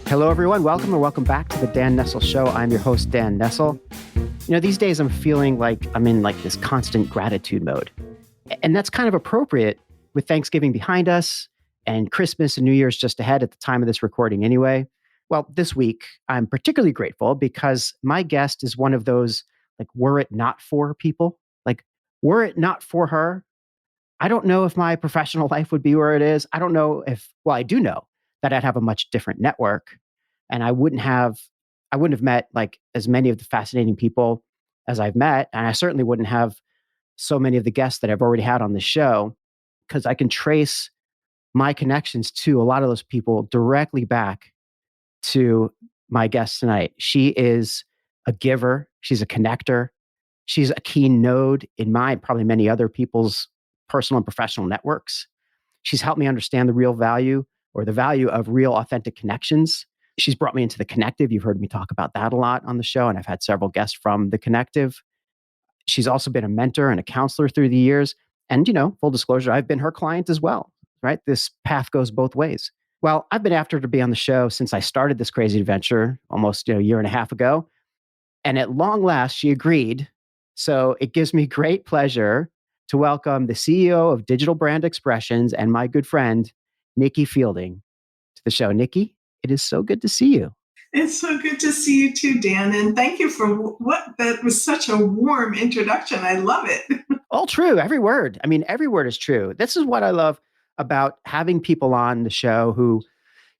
Hello, everyone. Welcome or welcome back to the Dan Nessel Show. I'm your host, Dan Nessel. These days I'm feeling like I'm in like this constant gratitude mode. And that's kind of appropriate with Thanksgiving behind us and Christmas and New Year's just ahead at the time of this recording anyway. Well, this week I'm particularly grateful because my guest is one of those like, were it not for people, like, were it not for her, I don't know if my professional life would be where it is. I don't know if, well, I do know that I'd have a much different network and I wouldn't have met like as many of the fascinating people as I've met. And I certainly wouldn't have so many of the guests that I've already had on the show because I can trace my connections to a lot of those people directly back to my guest tonight. She is a giver, she's a connector, she's a key node in my, probably many other people's personal and professional networks. She's helped me understand the real value or the value of real authentic connections. She's brought me into the connective. You've heard me talk about that a lot on the show, and I've had several guests from the connective. She's also been a mentor and a counselor through the years. And, full disclosure, I've been her client as well, right? This path goes both ways. Well, I've been after her to be on the show since I started this crazy adventure almost a year and a half ago. And at long last, she agreed. So it gives me great pleasure to welcome the CEO of Digital Brand Expressions and my good friend, Niki Fielding, to the show. Niki, it is so good to see you. It's so good to see you too, Dan. And thank you for what that was such a warm introduction. I love it. All true, every word. I mean, every word is true. This is what I love about having people on the show who,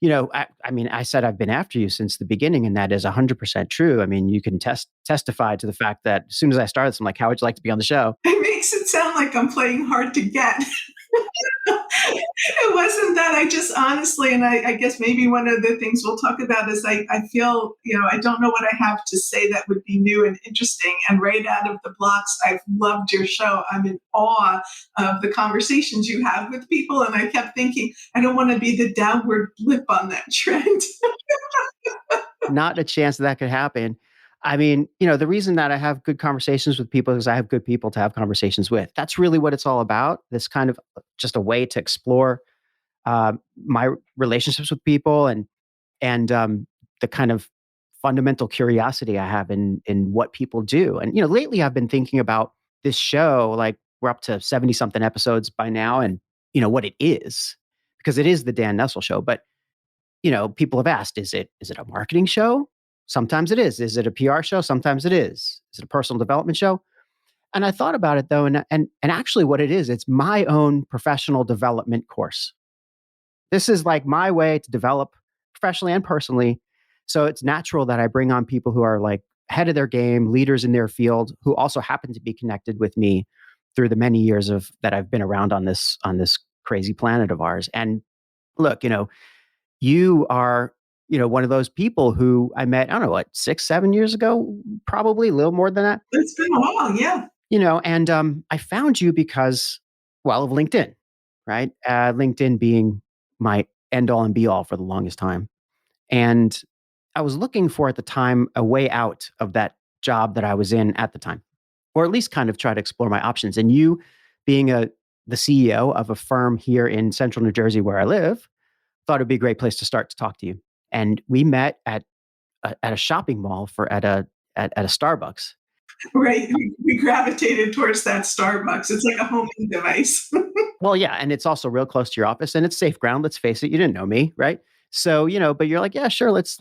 I mean, I said I've been after you since the beginning, and that is 100% true. I mean, you can testify to the fact that as soon as I started, I'm like, how would you like to be on the show? It makes it sound like I'm playing hard to get. It wasn't that. I just honestly, and I guess maybe one of the things we'll talk about is I feel, I don't know what I have to say that would be new and interesting. And right out of the blocks, I've loved your show. I'm in awe of the conversations you have with people. And I kept thinking, I don't want to be the downward blip on that trend. Not a chance that could happen. I mean, the reason that I have good conversations with people is I have good people to have conversations with. That's really what it's all about. This kind of just a way to explore my relationships with people and the kind of fundamental curiosity I have in what people do. And lately I've been thinking about this show. Like we're up to 70 something episodes by now, and what it is because it is the Dan Nessel Show. But people have asked, is it a marketing show? Sometimes it is. Is it a PR show? Sometimes it is. Is it a personal development show? And I thought about it though, and actually what it is, it's my own professional development course. This is like my way to develop professionally and personally. So it's natural that I bring on people who are like ahead of their game, leaders in their field, who also happen to be connected with me through the many years of that I've been around on this crazy planet of ours. And look, you are, one of those people who I met, I don't know what, 6, 7 years ago, probably a little more than that. It's been a while. Yeah. And I found you because, well, of LinkedIn, right? LinkedIn being my end all and be all for the longest time. And I was looking for at the time a way out of that job that I was in at the time, or at least kind of try to explore my options. And you being the CEO of a firm here in central New Jersey where I live, thought it'd be a great place to start to talk to you. And we met at a shopping mall at a Starbucks. Right. We gravitated towards that Starbucks. It's like a homing device. Well, yeah, and it's also real close to your office, and it's safe ground. Let's face it, you didn't know me, right? So but you're like, yeah, sure, let's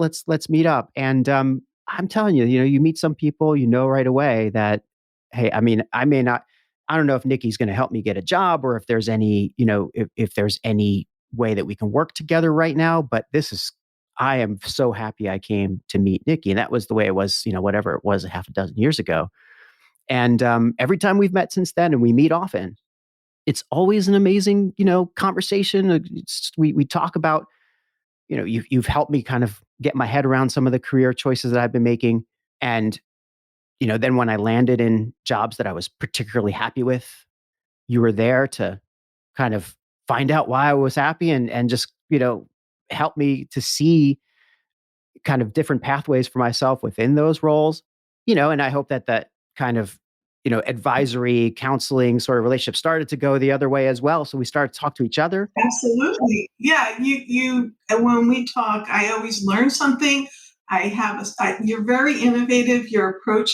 meet up. And I'm telling you, you meet some people, right away that, hey, I mean, I may not, I don't know if Nikki's going to help me get a job or if there's any, if there's any way that we can work together right now. But I am so happy I came to meet Nikki, and that was the way it was, whatever it was, a half a dozen years ago. And every time we've met since then, and we meet often, it's always an amazing, conversation. We talk about, you've helped me kind of get my head around some of the career choices that I've been making. And, then when I landed in jobs that I was particularly happy with, you were there to kind of find out why I was happy and just, help me to see kind of different pathways for myself within those roles, and I hope that kind of advisory, counseling sort of relationship started to go the other way as well. So we started to talk to each other. Absolutely. Yeah. And when we talk, I always learn something. You're very innovative, your approach.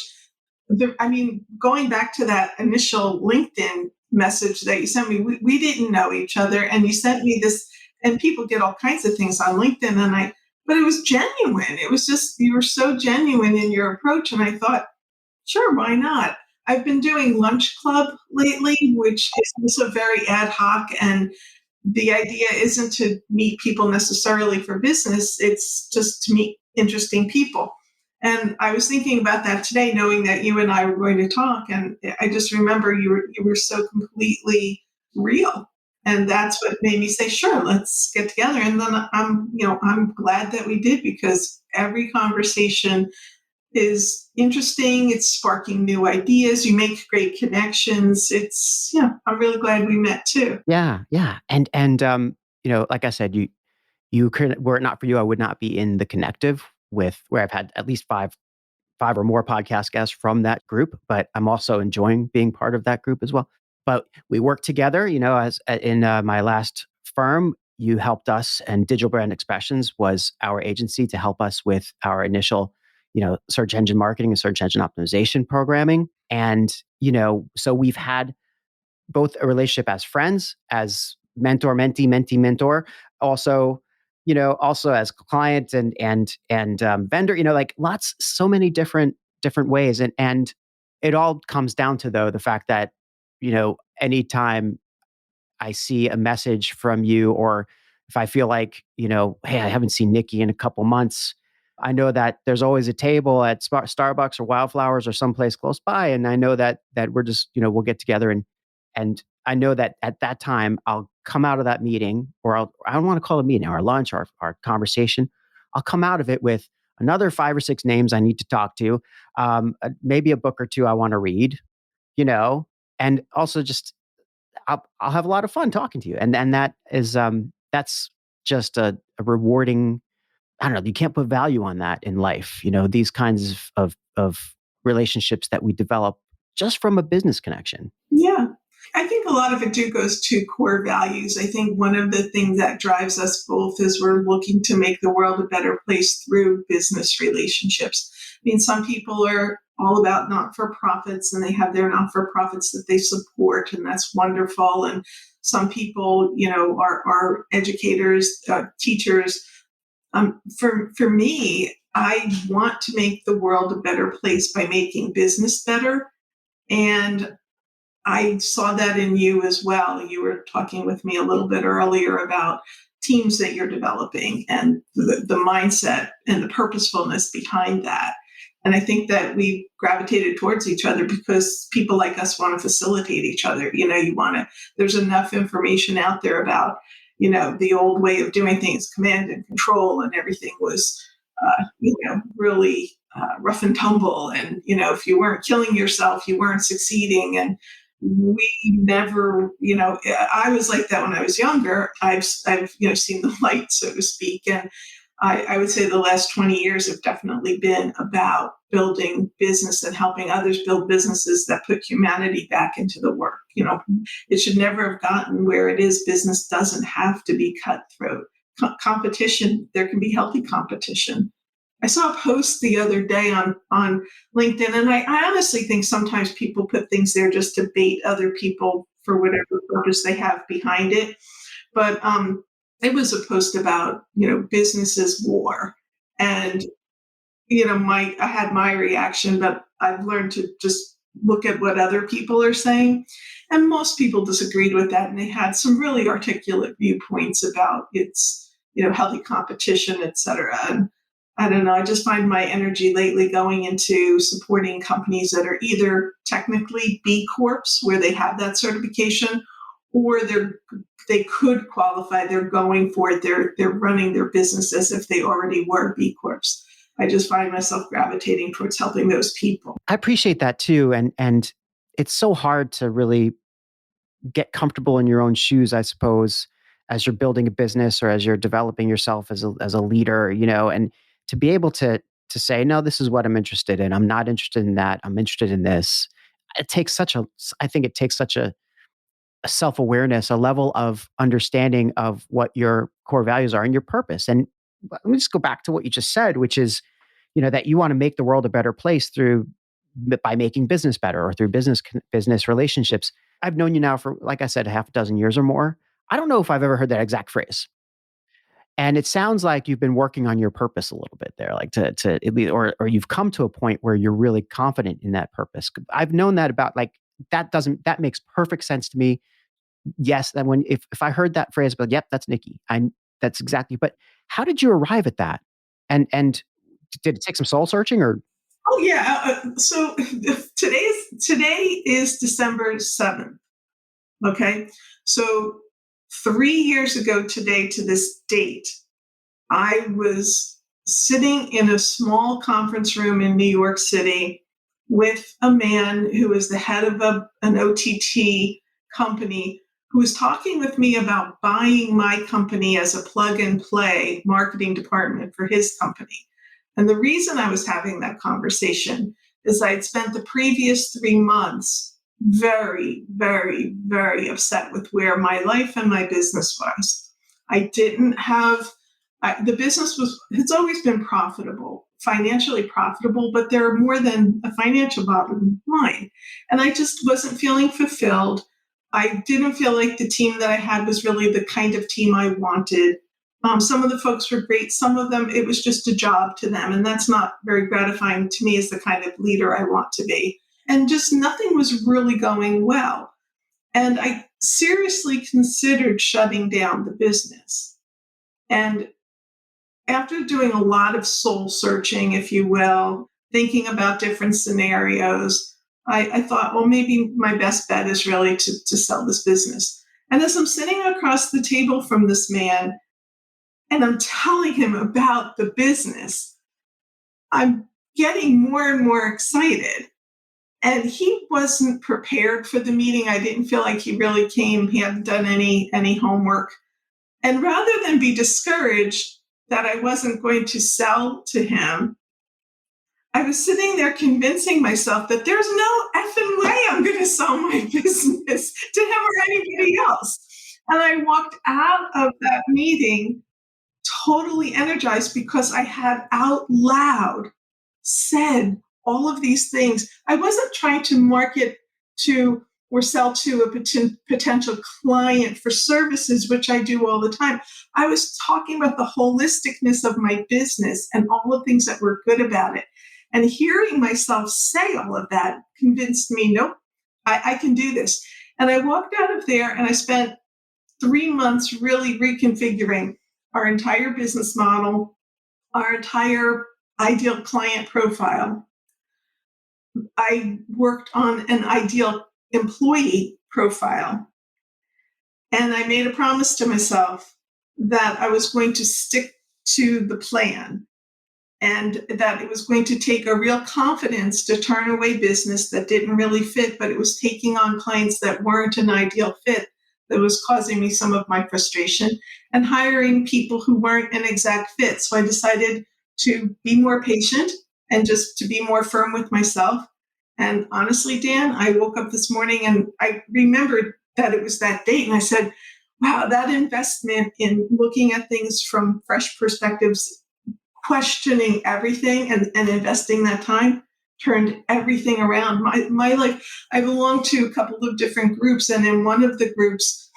Going back to that initial LinkedIn message that you sent me, we didn't know each other, and you sent me this, and people get all kinds of things on LinkedIn, but it was genuine. It was just, you were so genuine in your approach. And I thought, sure, why not? I've been doing lunch club lately, which is also very ad hoc. And the idea isn't to meet people necessarily for business, it's just to meet interesting people. And I was thinking about that today, knowing that you and I were going to talk. And I just remember you were so completely real. And that's what made me say, sure, let's get together. And then I'm glad that we did, because every conversation is interesting. It's sparking new ideas. You make great connections. I'm really glad we met too. Yeah, yeah. And like I said, you could, were it not for you, I would not be in the connective with where I've had at least five or more podcast guests from that group, but I'm also enjoying being part of that group as well. But we work together, as in my last firm, you helped us, and Digital Brand Expressions was our agency to help us with our initial, search engine marketing and search engine optimization programming. And, so we've had both a relationship as friends, as mentor, mentee, mentee, mentor, also, also as client and vendor, like lots, so many different ways. And it all comes down to, though, the fact that, anytime I see a message from you, or if I feel like, hey, I haven't seen Nikki in a couple months, I know that there's always a table at Starbucks or Wildflowers or someplace close by, and I know that we're just, we'll get together, and I know that at that time I'll come out of that meeting, or I don't want to call it a meeting, our lunch, our conversation. I'll come out of it with another 5 or 6 names I need to talk to, maybe a book or two I want to read, and also just I'll have a lot of fun talking to you. And that is, that's just a rewarding, I don't know, you can't put value on that in life. These kinds of relationships that we develop just from a business connection. Yeah. I think a lot of it too goes to core values. I think one of the things that drives us both is we're looking to make the world a better place through business relationships. Some people are all about not for profits, and they have their not for profits that they support, and that's wonderful. And some people, are educators, teachers. For me, I want to make the world a better place by making business better. And I saw that in you as well. You were talking with me a little bit earlier about teams that you're developing, and the mindset and the purposefulness behind that. And I think that we gravitated towards each other because people like us want to facilitate each other. There's enough information out there about, the old way of doing things, command and control, and everything was, really rough and tumble. And, if you weren't killing yourself, you weren't succeeding. And we never, I was like that when I was younger. I've seen the light, so to speak. And I would say the last 20 years have definitely been about building business and helping others build businesses that put humanity back into the work. It should never have gotten where it is. Business doesn't have to be cutthroat. Competition, there can be healthy competition. I saw a post the other day on LinkedIn, and I honestly think sometimes people put things there just to bait other people for whatever purpose they have behind it. But it was a post about, business is war. And, I had my reaction, but I've learned to just look at what other people are saying. And most people disagreed with that. And they had some really articulate viewpoints about its, healthy competition, et cetera. And I don't know, I just find my energy lately going into supporting companies that are either technically B Corps, where they have that certification, or they could qualify. They're going for it. They're running their business as if they already were B Corps. I just find myself gravitating towards helping those people. I appreciate that too. And it's so hard to really get comfortable in your own shoes, I suppose, as you're building a business or as you're developing yourself as a leader, and to be able to say, no, this is what I'm interested in. I'm not interested in that. I'm interested in this. it takes such a, I think it takes such a self-awareness, a level of understanding of what your core values are and your purpose. And let me just go back to what you just said, which is, that you want to make the world a better place through by making business better or through business relationships. I've known you now for, like I said, a half a dozen years or more. I don't know if I've ever heard that exact phrase. And it sounds like you've been working on your purpose a little bit there, like to at least, or you've come to a point where you're really confident in that purpose. I've known that about like that makes perfect sense to me. Yes, that when if I heard that phrase, but yep, that's Niki. That's exactly. But how did you arrive at that? And did it take some soul searching or? Oh yeah. So today is December 7th. Okay. So 3 years ago today to this date, I was sitting in a small conference room in New York City with a man who was the head of an OTT company who was talking with me about buying my company as a plug and play marketing department for his company. And the reason I was having that conversation is I had spent the previous 3 months very, very, very upset with where my life and my business was. I didn't have the business was it's always been profitable, financially profitable, but there are more than a financial bottom line. And I just wasn't feeling fulfilled. I didn't feel like the team that I had was really the kind of team I wanted. Some of the folks were great. Some of them, it was just a job to them. And that's not very gratifying to me as the kind of leader I want to be. And just nothing was really going well. And I seriously considered shutting down the business. And after doing a lot of soul searching, if you will, thinking about different scenarios, I thought, well, maybe my best bet is really to sell this business. And as I'm sitting across the table from this man and I'm telling him about the business, I'm getting more and more excited. And he wasn't prepared for the meeting. I didn't feel like he really came. He hadn't done any homework. And rather than be discouraged that I wasn't going to sell to him, I was sitting there convincing myself that there's no effing way I'm going to sell my business to him or anybody else. And I walked out of that meeting totally energized because I had out loud said all of these things. I wasn't trying to market to or sell to a potential client for services, which I do all the time. I was talking about the holisticness of my business and all the things that were good about it. And hearing myself say all of that convinced me, nope, I can do this. And I walked out of there and I spent 3 months really reconfiguring our entire business model, our entire ideal client profile. I worked on an ideal employee profile. And I made a promise to myself that I was going to stick to the plan and that it was going to take a real confidence to turn away business that didn't really fit, but it was taking on clients that weren't an ideal fit that was causing me some of my frustration and hiring people who weren't an exact fit. So I decided to be more patient and just to be more firm with myself. And honestly, Dan, I woke up this morning and I remembered that it was that date. And I said, wow, that investment in looking at things from fresh perspectives, questioning everything and investing that time turned everything around. My life, I belong to a couple of different groups. And in one of the groups,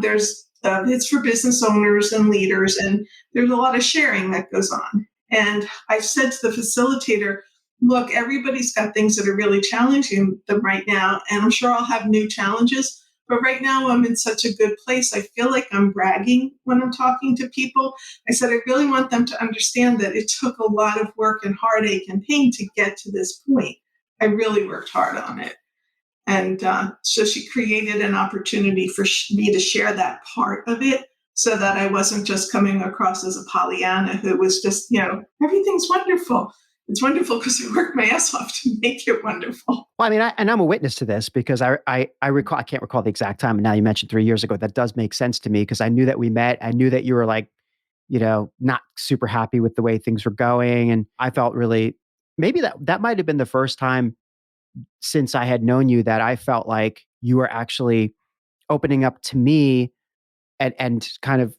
there's it's for business owners and leaders. And there's a lot of sharing that goes on. And I said to the facilitator, look, everybody's got things that are really challenging them right now. And I'm sure I'll have new challenges. But right now, I'm in such a good place. I feel like I'm bragging when I'm talking to people. I said, I really want them to understand that it took a lot of work and heartache and pain to get to this point. I really worked hard on it. And so she created an opportunity for me to share that part of it so that I wasn't just coming across as a Pollyanna who was just, everything's wonderful. It's wonderful because I worked my ass off to make it wonderful. Well, I mean, and I'm a witness to this because I recall, I can't recall the exact time. And now you mentioned 3 years ago. That does make sense to me because I knew that we met. I knew that you were like, not super happy with the way things were going. And I felt really, maybe that might have been the first time since I had known you that I felt like you were actually opening up to me and kind of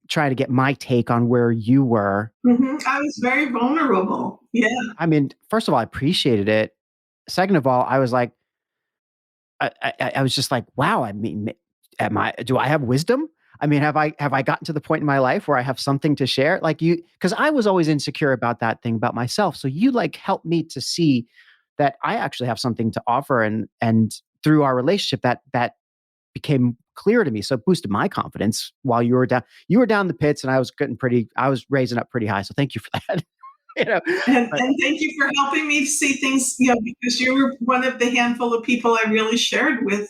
trying to get my take on where you were. I was very vulnerable. Yeah. I mean, first of all, I appreciated it. Second of all, I was like, I was just like, wow. I mean, do I have wisdom? I mean, have I gotten to the point in my life where I have something to share? Like you, because I was always insecure about that thing about myself. So you like helped me to see that I actually have something to offer, and through our relationship, that became clear to me. So it boosted my confidence while you were down the pits, and I was raising up pretty high. So thank you for that. you know, but And thank you for helping me see things, because you were one of the handful of people I really shared with,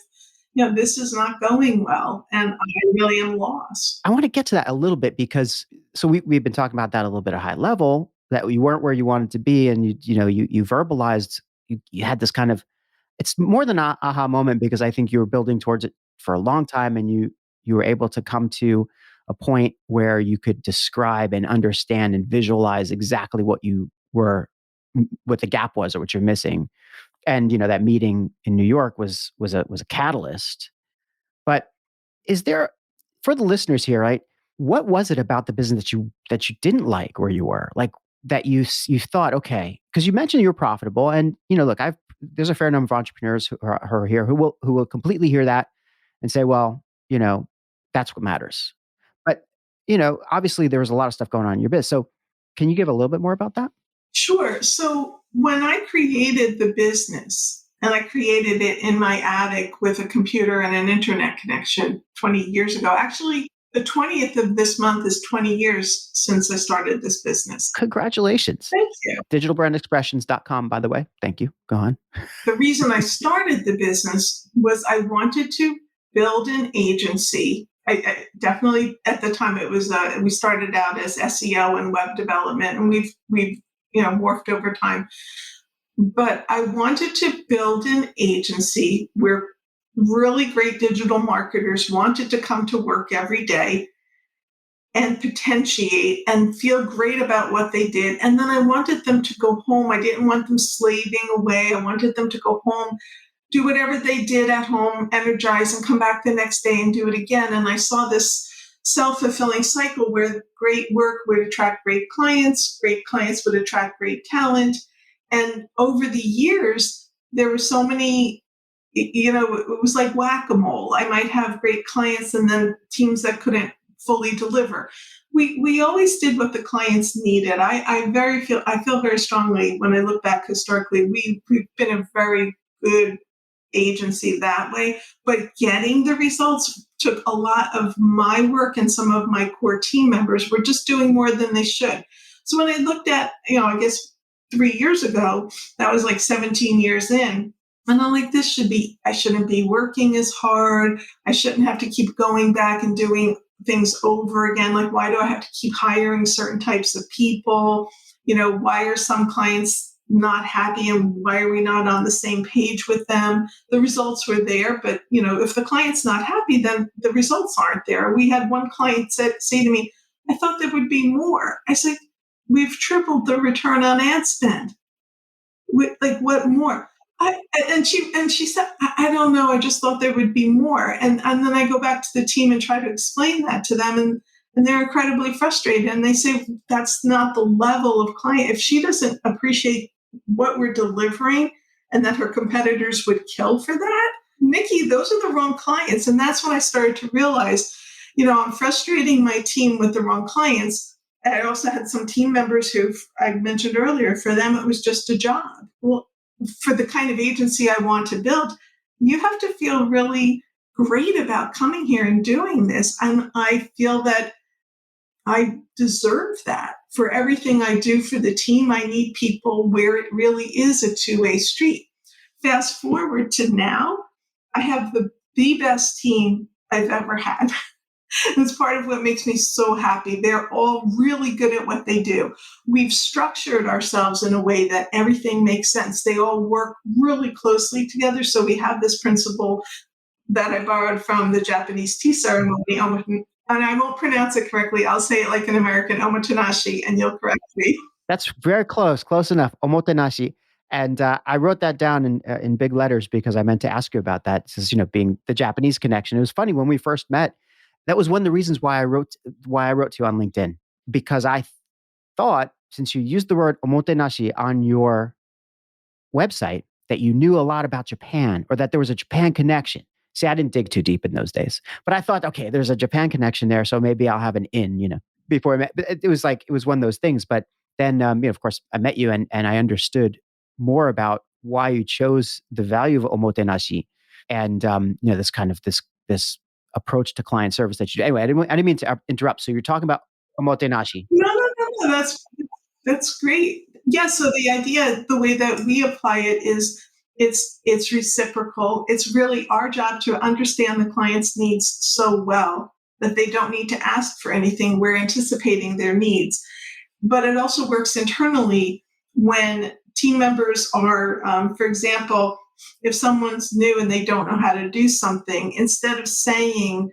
this is not going well, and I really am lost. I want to get to that a little bit because so we've been talking about that a little bit at a high level that you weren't where you wanted to be, and you verbalized you had this kind of it's more than a aha moment because I think you were building towards it for a long time, and you were able to come to a point where you could describe and understand and visualize exactly what you were what the gap was or what you're missing. And that meeting in New York was a catalyst. But is there for the listeners here, right? What was it about the business that you didn't like where you were? Like that you thought, okay, because you mentioned you were profitable, and look, I've there's a fair number of entrepreneurs who are here who will completely hear that and say, well, that's what matters. But obviously there was a lot of stuff going on in your biz. So can you give a little bit more about that? Sure. So when I created the business, and I created it in my attic with a computer and an internet connection 20 years ago, actually, the 20th of this month is 20 years since I started this business. Congratulations. Thank you. Digitalbrandexpressions.com, by the way. Thank you. Go on. The reason I started the business was I wanted to build an agency. I definitely at the time it was we started out as SEO and web development, and we've morphed over time. But I wanted to build an agency where really great digital marketers wanted to come to work every day and potentiate and feel great about what they did. And then I wanted them to go home. I didn't want them slaving away. I wanted them to go home, do whatever they did at home, energize, and come back the next day and do it again. And I saw this self fulfilling cycle where great work would attract great clients would attract great talent. And over the years, there were so many, it was like whack a mole. I might have great clients and then teams that couldn't fully deliver. We always did what the clients needed. I feel very strongly when I look back historically, we've been a very good agency that way, but getting the results took a lot of my work, and some of my core team members were just doing more than they should. So when I looked at, I guess 3 years ago, that was like 17 years in. And I'm like, I shouldn't be working as hard. I shouldn't have to keep going back and doing things over again. Like, why do I have to keep hiring certain types of people? Why are some clients not happy, and why are we not on the same page with them? The results were there, but if the client's not happy, then the results aren't there. We had one client say to me, I thought there would be more. I said, we've tripled the return on ad spend. Like, what more? And she said, I don't know. I just thought there would be more. And then I go back to the team and try to explain that to them, and they're incredibly frustrated. And they say that's not the level of client. If she doesn't appreciate what we're delivering, and that her competitors would kill for that, Nikki, those are the wrong clients. And that's when I started to realize, I'm frustrating my team with the wrong clients. I also had some team members who I mentioned earlier, for them, it was just a job. Well, for the kind of agency I want to build, you have to feel really great about coming here and doing this. And I feel that I deserve that. For everything I do for the team, I need people where it really is a two-way street. Fast forward to now, I have the best team I've ever had. It's part of what makes me so happy. They're all really good at what they do. We've structured ourselves in a way that everything makes sense. They all work really closely together. So we have this principle that I borrowed from the Japanese tea ceremony. And I won't pronounce it correctly. I'll say it like an American, omotenashi, and you'll correct me. That's very close enough. Omotenashi. And I wrote that down in big letters because I meant to ask you about that. Since being the Japanese connection, it was funny when we first met. That was one of the reasons why I wrote to you on LinkedIn, because I thought, since you used the word omotenashi on your website, that you knew a lot about Japan, or that there was a Japan connection. See, I didn't dig too deep in those days, but I thought, okay, there's a Japan connection there, so maybe I'll have an in, before I met. But it was one of those things. But then, of course, I met you, and I understood more about why you chose the value of omotenashi, and this approach to client service that you do. Anyway, I didn't mean to interrupt. So you're talking about omotenashi. No, no, no, no. That's great. Yeah. So the idea, the way that we apply it is it's reciprocal. It's really our job to understand the client's needs so well that they don't need to ask for anything. We're anticipating their needs. But it also works internally when team members are, for example, if someone's new and they don't know how to do something, instead of saying,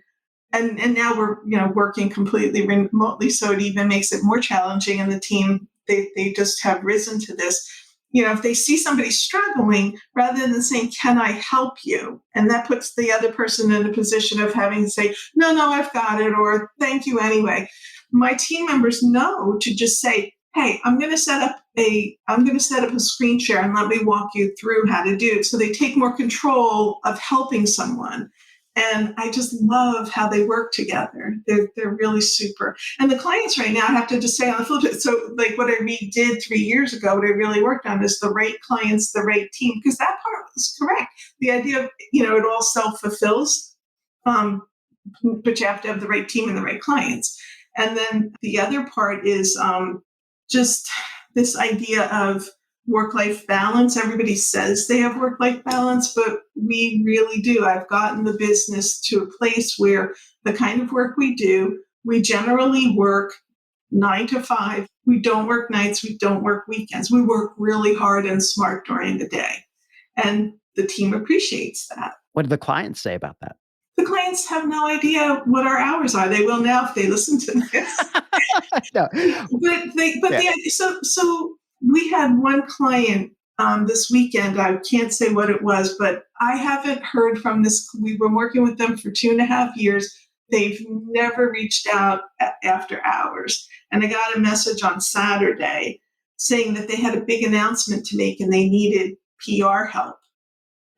and now we're working completely remotely, so it even makes it more challenging, and the team, they just have risen to this. If they see somebody struggling, rather than saying, can I help you, and that puts the other person in a position of having to say, no, no, I've got it, or thank you anyway, my team members know to just say, hey, I'm going to set up a screen share and let me walk you through how to do it, so they take more control of helping someone. And I just love how they work together. They're really super. And the clients right now, I have to just say on the flip side, so like what I redid 3 years ago, what I really worked on is the right clients, the right team, because that part was correct. The idea of, it all self-fulfills, um, but you have to have the right team and the right clients. And then the other part is just this idea of work-life balance. Everybody says they have work-life balance, but we really do. I've gotten the business to a place where the kind of work we do, we generally work 9 to 5. We don't work nights. We don't work weekends. We work really hard and smart during the day. And the team appreciates that. What do the clients say about that? The clients have no idea what our hours are. They will now if they listen to this. No. But Yeah. so we had one client this weekend. I can't say what it was, but I haven't heard from this. We've been working with them for 2.5 years. They've never reached out after hours. And I got a message on Saturday saying that they had a big announcement to make and they needed PR help.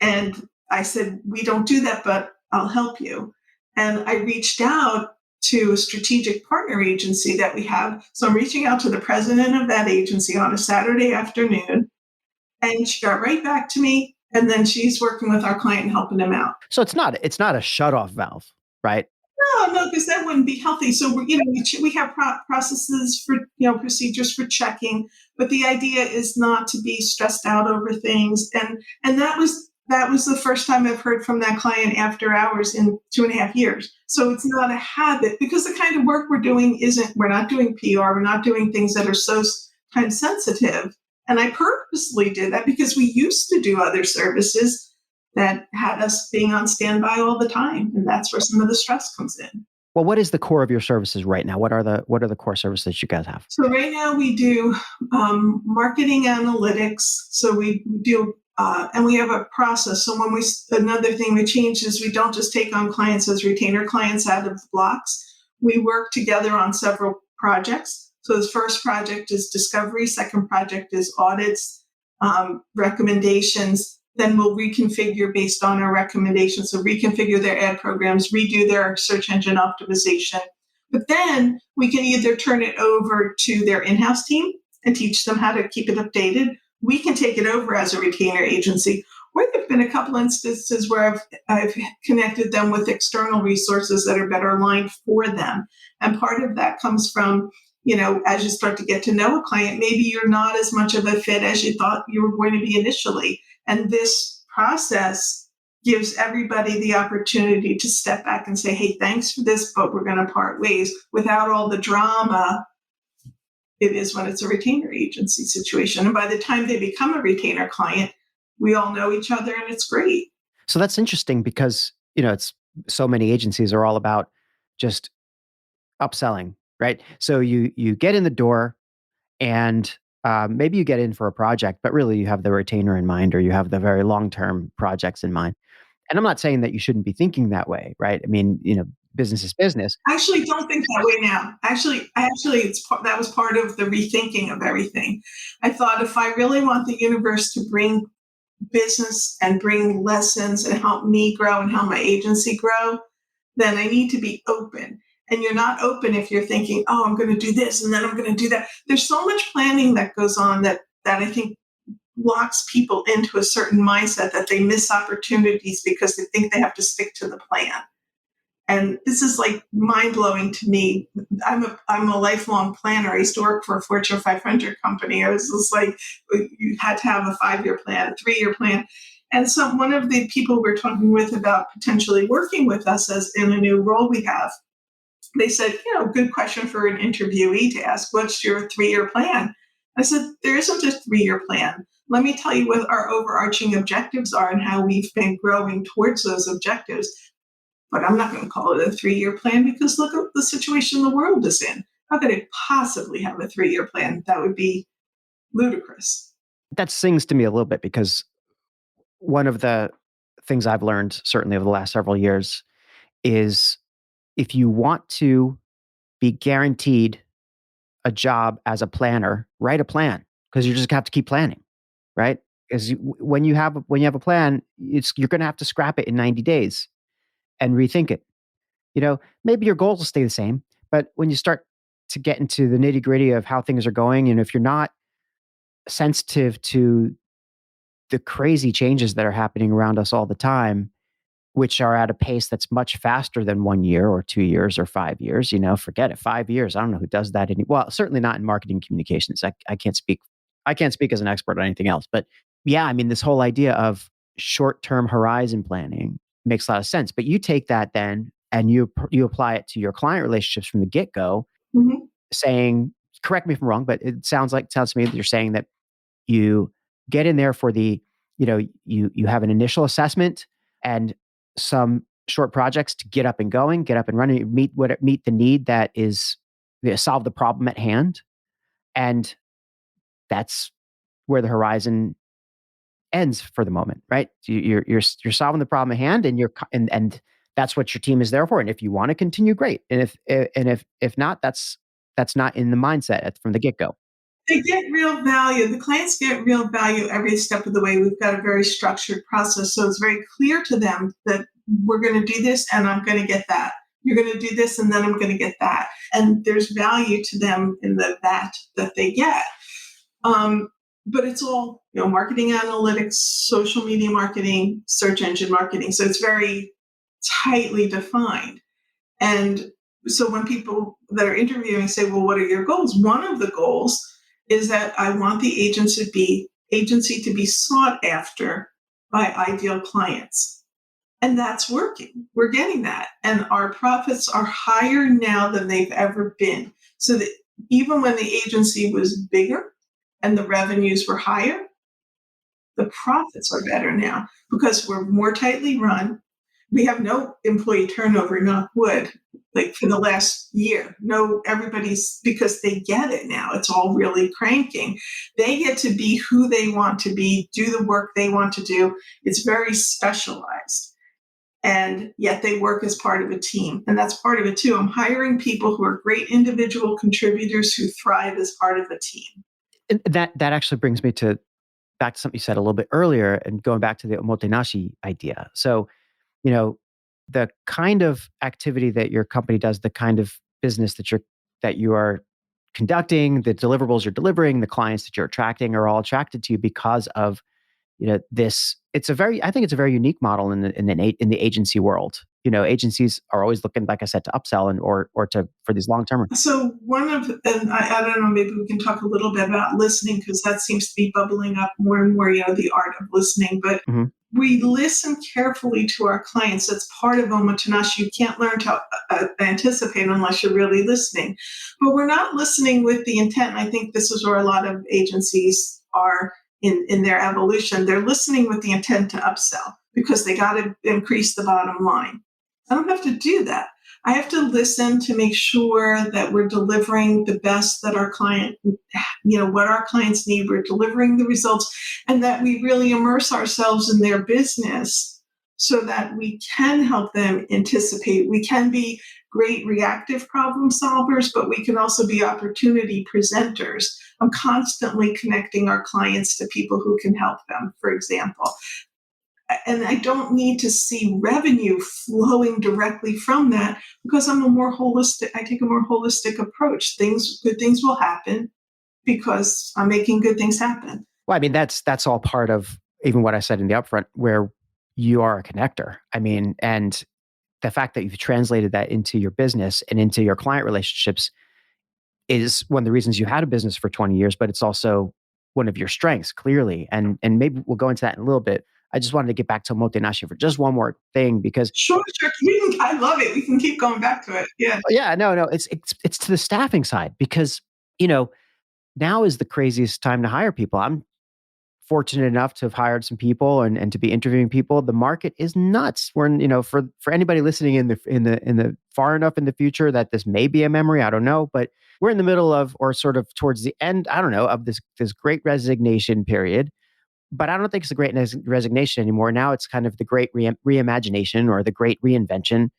And I said, we don't do that, but I'll help you. And I reached out to a strategic partner agency that we have. So I'm reaching out to the president of that agency on a Saturday afternoon. And she got right back to me. And then she's working with our client and helping them out. So it's not a shut off valve, right? No, no, because that wouldn't be healthy. So we have processes for procedures for checking, but the idea is not to be stressed out over things. And that was the first time I've heard from that client after hours in 2.5 years. So it's not a habit, because the kind of work we're not doing PR, we're not doing things that are so time sensitive. And I purposely did that because we used to do other services that had us being on standby all the time. And that's where some of the stress comes in. Well, what is the core of your services right now? What are the core services you guys have? So right now we do marketing analytics. So we do, and we have a process. So another thing we changed is we don't just take on clients as retainer clients out of the blocks. We work together on several projects. So this first project is discovery. Second project is audits, recommendations. Then we'll reconfigure based on our recommendations. So reconfigure their ad programs, redo their search engine optimization. But then we can either turn it over to their in-house team and teach them how to keep it updated. We can take it over as a retainer agency. Or there have been a couple instances where I've connected them with external resources that are better aligned for them. And part of that comes from, as you start to get to know a client, maybe you're not as much of a fit as you thought you were going to be initially. And this process gives everybody the opportunity to step back and say, hey, thanks for this, but we're going to part ways without all the drama it is when it's a retainer agency situation. And by the time they become a retainer client, we all know each other and it's great. So that's interesting because, it's so many agencies are all about just upselling, right? So you get in the door and Maybe you get in for a project, but really you have the retainer in mind, or you have the very long-term projects in mind. And I'm not saying that you shouldn't be thinking that way, right? I mean, business is business. I actually don't think that way now. That was part of the rethinking of everything. I thought if I really want the universe to bring business and bring lessons and help me grow and help my agency grow, then I need to be open. And you're not open if you're thinking, oh, I'm going to do this and then I'm going to do that. There's so much planning that goes on that I think locks people into a certain mindset that they miss opportunities because they think they have to stick to the plan. And this is like mind blowing to me. I'm a lifelong planner. I used to work for a Fortune 500 company. I was just like, you had to have a 5-year plan, a 3-year plan. And so one of the people we're talking with about potentially working with us as in a new role we have, they said, good question for an interviewee to ask, what's your 3-year plan? I said, there isn't a 3-year plan. Let me tell you what our overarching objectives are and how we've been growing towards those objectives. But I'm not going to call it a 3-year plan because look at the situation the world is in. How could it possibly have a 3-year plan? That would be ludicrous. That sings to me a little bit because one of the things I've learned, certainly over the last several years, is if you want to be guaranteed a job as a planner, write a plan, because you just have to keep planning, right? Because when you have a plan, you're going to have to scrap it in 90 days and rethink it. Maybe your goals will stay the same, but when you start to get into the nitty gritty of how things are going, and if you're not sensitive to the crazy changes that are happening around us all the time, which are at a pace that's much faster than 1 year or 2 years or 5 years, forget it. 5 years. I don't know who does that. Well, certainly not in marketing communications. I can't speak. I can't speak as an expert on anything else, but yeah, I mean, this whole idea of short-term horizon planning makes a lot of sense, but you take that then and you apply it to your client relationships from the get-go, Mhm. saying, correct me if I'm wrong, but it sounds to me that you're saying that you get in there for you have an initial assessment and some short projects to get up and going, get up and running, meet the need that is, solve the problem at hand. And that's where the horizon ends for the moment, right? You're solving the problem at hand, and and that's what your team is there for. And if you want to continue, great. And if not, that's not in the mindset from the get go. They get real value. The clients get real value every step of the way. We've got a very structured process. So it's very clear to them that we're going to do this and I'm going to get that. You're going to do this and then I'm going to get that. And there's value to them in that they get. But it's all, marketing analytics, social media marketing, search engine marketing. So it's very tightly defined. And so when people that are interviewing say, well, what are your goals? One of the goals is that I want the agency to be sought after by ideal clients. And that's working. We're getting that. And our profits are higher now than they've ever been. So that even when the agency was bigger and the revenues were higher, the profits are better now because we're more tightly run. We have no employee turnover, knock wood, like for the last year. No, everybody's, because they get it now. It's all really cranking. They get to be who they want to be, do the work they want to do. It's very specialized. And yet they work as part of a team. And that's part of it too. I'm hiring people who are great individual contributors who thrive as part of a team. And that actually brings me back to something you said a little bit earlier, and going back to the omotenashi idea. So, the kind of activity that your company does, the kind of business that you are conducting, the deliverables you're delivering, the clients that you're attracting are all attracted to you because of this. I think it's a very unique model in the agency world. Agencies are always looking, like I said, to upsell or for these long term. So and I don't know, maybe we can talk a little bit about listening because that seems to be bubbling up more and more, the art of listening. But we listen carefully to our clients. That's part of omotenashi. You can't learn to anticipate unless you're really listening. But we're not listening with the intent. And I think this is where a lot of agencies are in their evolution. They're listening with the intent to upsell because they got to increase the bottom line. I don't have to do that. I have to listen to make sure that we're delivering the best that our client, what our clients need. We're delivering the results, and that we really immerse ourselves in their business so that we can help them anticipate. We can be great reactive problem solvers, but we can also be opportunity presenters. I'm constantly connecting our clients to people who can help them, for example. And I don't need to see revenue flowing directly from that because I take a more holistic approach. Good things will happen because I'm making good things happen. Well, I mean, that's all part of even what I said in the upfront, where you are a connector. I mean, and the fact that you've translated that into your business and into your client relationships is one of the reasons you had a business for 20 years, but it's also one of your strengths, clearly. And maybe we'll go into that in a little bit. I just wanted to get back to omotenashi for just one more thing because Sure, sure. I love it. We can keep going back to it. Yeah. yeah, no, it's to the staffing side because you know now is the craziest time to hire people. I'm fortunate enough to have hired some people and to be interviewing people. The market is nuts. We're in, for anybody listening in the far enough in the future that this may be a memory. I don't know, but we're in the middle of or sort of towards the end. I don't know of this great resignation period. But I don't think it's the great resignation anymore. Now it's kind of the great reimagination or the great reinvention.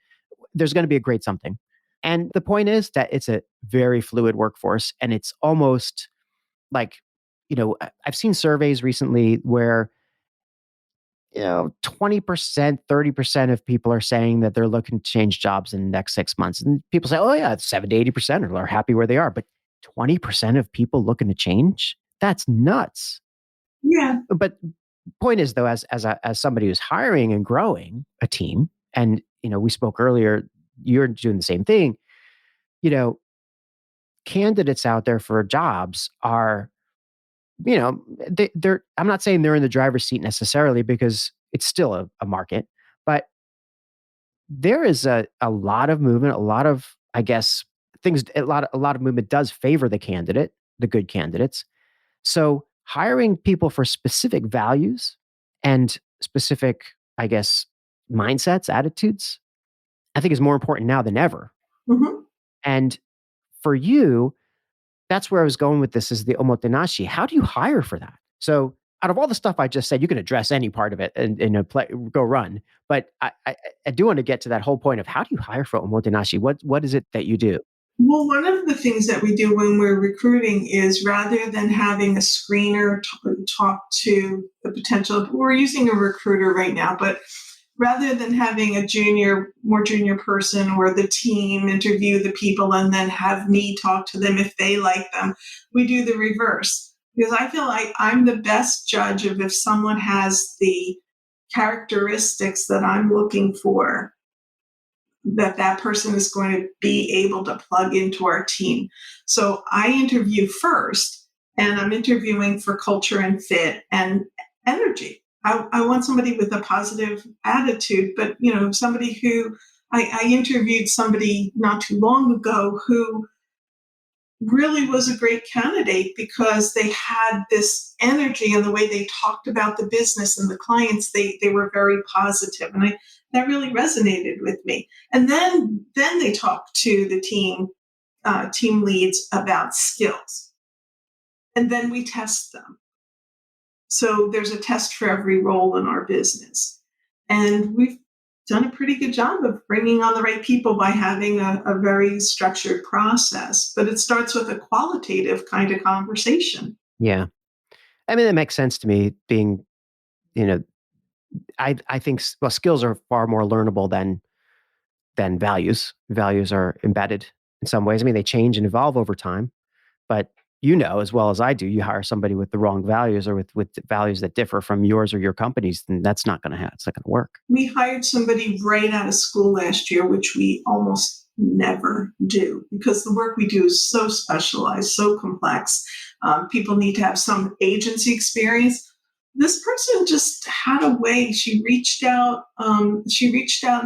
There's going to be a great something. And the point is that it's a very fluid workforce and it's almost like, I've seen surveys recently where, 20%, 30% of people are saying that they're looking to change jobs in the next 6 months. And people say, oh yeah, 70, 80% are happy where they are. But 20% of people looking to change, that's nuts. Yeah. But point is though, as somebody who's hiring and growing a team, and we spoke earlier, you're doing the same thing, you know, candidates out there for jobs are, they're I'm not saying they're in the driver's seat necessarily because it's still a market, but there is a lot of movement, a lot of, I guess, things, a lot of movement does favor the candidate, the good candidates. So hiring people for specific values and specific, I guess, mindsets, attitudes, I think is more important now than ever. Hmm. And for you, that's where I was going with this is the omotenashi. How do you hire for that? So out of all the stuff I just said, you can address any part of it and go run. But I do want to get to that whole point of how do you hire for omotenashi? What is it that you do? Well, one of the things that we do when we're recruiting is rather than having a screener talk to the potential, we're using a recruiter right now, but rather than having a more junior person or the team interview the people and then have me talk to them if they like them, we do the reverse. Because I feel like I'm the best judge of if someone has the characteristics that I'm looking for, that person is going to be able to plug into our team. So I interview first, and I'm interviewing for culture and fit and energy. I want somebody with a positive attitude, but somebody who I interviewed somebody not too long ago who really was a great candidate because they had this energy and the way they talked about the business and the clients, they were very positive, and that really resonated with me. And then they talked to the team leads about skills, and then we test them. So there's a test for every role in our business, and we've done a pretty good job of bringing on the right people by having a very structured process. But it starts with a qualitative kind of conversation. Yeah. I mean, that makes sense to me being, you know, I think well, skills are far more learnable than values. Values are embedded in some ways. I mean, they change and evolve over time, but as well as I do, you hire somebody with the wrong values or with values that differ from yours or your company's, then that's not going to it's not going to work. We hired somebody right out of school last year, which we almost never do because the work we do is so specialized, so complex. People need to have some agency experience. This person just had a way. She reached out. And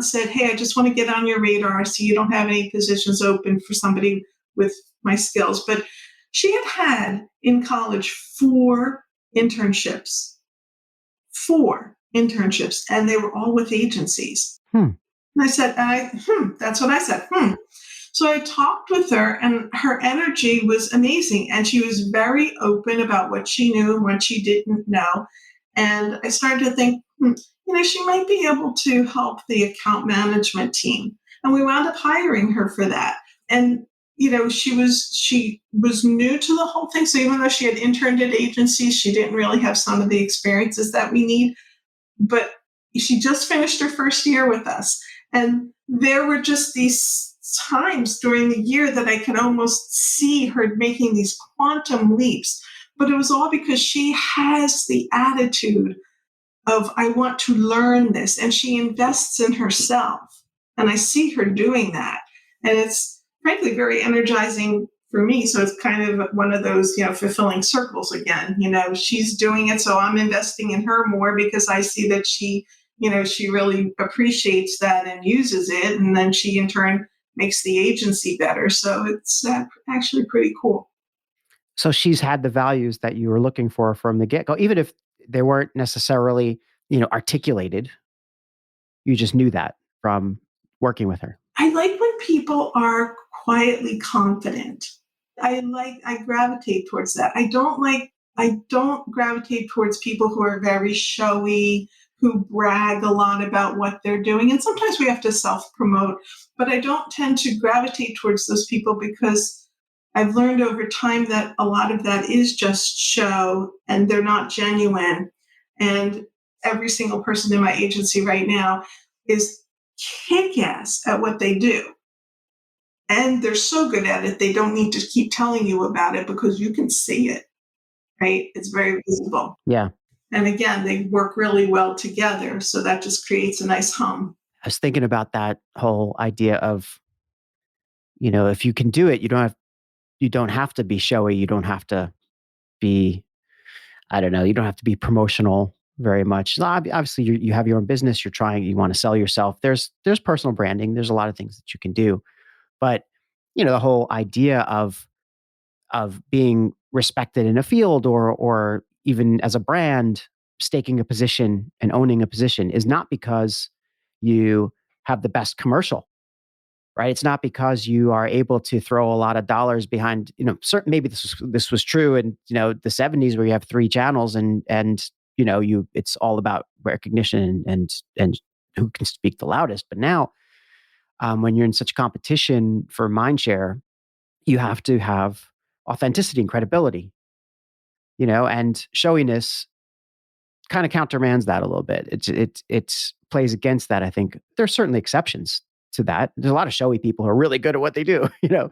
said, "Hey, I just want to get on your radar. I see you don't have any positions open for somebody with my skills." But she had in college internships, four internships, and they were all with agencies. Hmm. And I said, that's what I said. So I talked with her, and her energy was amazing. And she was very open about what she knew and what she didn't know. And I started to think, she might be able to help the account management team. And we wound up hiring her for that. And she was new to the whole thing. So even though she had interned at agencies, she didn't really have some of the experiences that we need. But she just finished her first year with us. And there were just these times during the year that I could almost see her making these quantum leaps. But it was all because she has the attitude of, I want to learn this. And she invests in herself. And I see her doing that. And it's frankly very energizing for me. So it's kind of one of those, fulfilling circles again. She's doing it, so I'm investing in her more because I see that she really appreciates that and uses it. And then she in turn makes the agency better. So it's actually pretty cool. So she's had the values that you were looking for from the get go, even if they weren't necessarily, articulated. You just knew that from working with her. I like when people are quietly confident. I gravitate towards that. I don't gravitate towards people who are very showy, who brag a lot about what they're doing. And sometimes we have to self-promote, but I don't tend to gravitate towards those people because I've learned over time that a lot of that is just show and they're not genuine. And every single person in my agency right now is kick ass at what they do. And they're so good at it, they don't need to keep telling you about it because you can see it, right? It's very visible. Yeah. And again, they work really well together. So that just creates a nice hum. I was thinking about that whole idea of, if you can do it, you don't have to be showy. You don't have to be, I don't know, you don't have to be promotional very much. Obviously, you have your own business. You want to sell yourself. There's personal branding. There's a lot of things that you can do. But, the whole idea of being respected in a field or even as a brand, staking a position and owning a position is not because you have the best commercial, right? It's not because you are able to throw a lot of dollars behind, certain, maybe this was true in, the 70s where you have three channels and it's all about recognition and who can speak the loudest. But now, when you're in such competition for mind share, you have to have authenticity and credibility, and showiness kind of countermands that a little bit. It's plays against that. I think there's certainly exceptions to that. There's a lot of showy people who are really good at what they do, Yeah,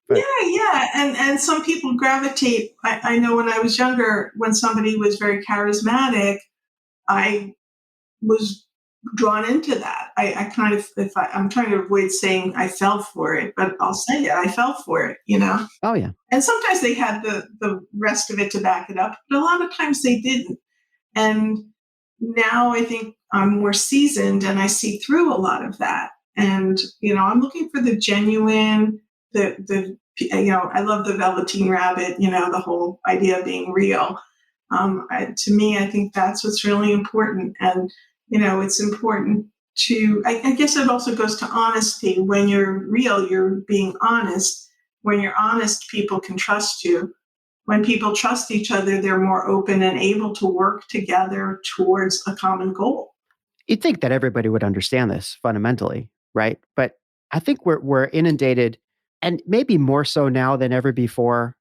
but yeah. And some people gravitate. I know when I was younger, when somebody was very charismatic, I was drawn into that. I kind of, if I'm trying to avoid saying I fell for it, but I'll say it, I fell for it. oh yeah, And sometimes they had the rest of it to back it up, but a lot of times they didn't. And now I think I'm more seasoned and I see through a lot of that. And, I'm looking for the genuine, I love the Velveteen Rabbit, the whole idea of being real. To me, I think that's what's really important. And, it's important I guess it also goes to honesty. When you're real, you're being honest. When you're honest, people can trust you. When people trust each other, they're more open and able to work together towards a common goal. you'd think that everybody would understand this fundamentally, right? But I think we're inundated, and maybe more so now than ever before,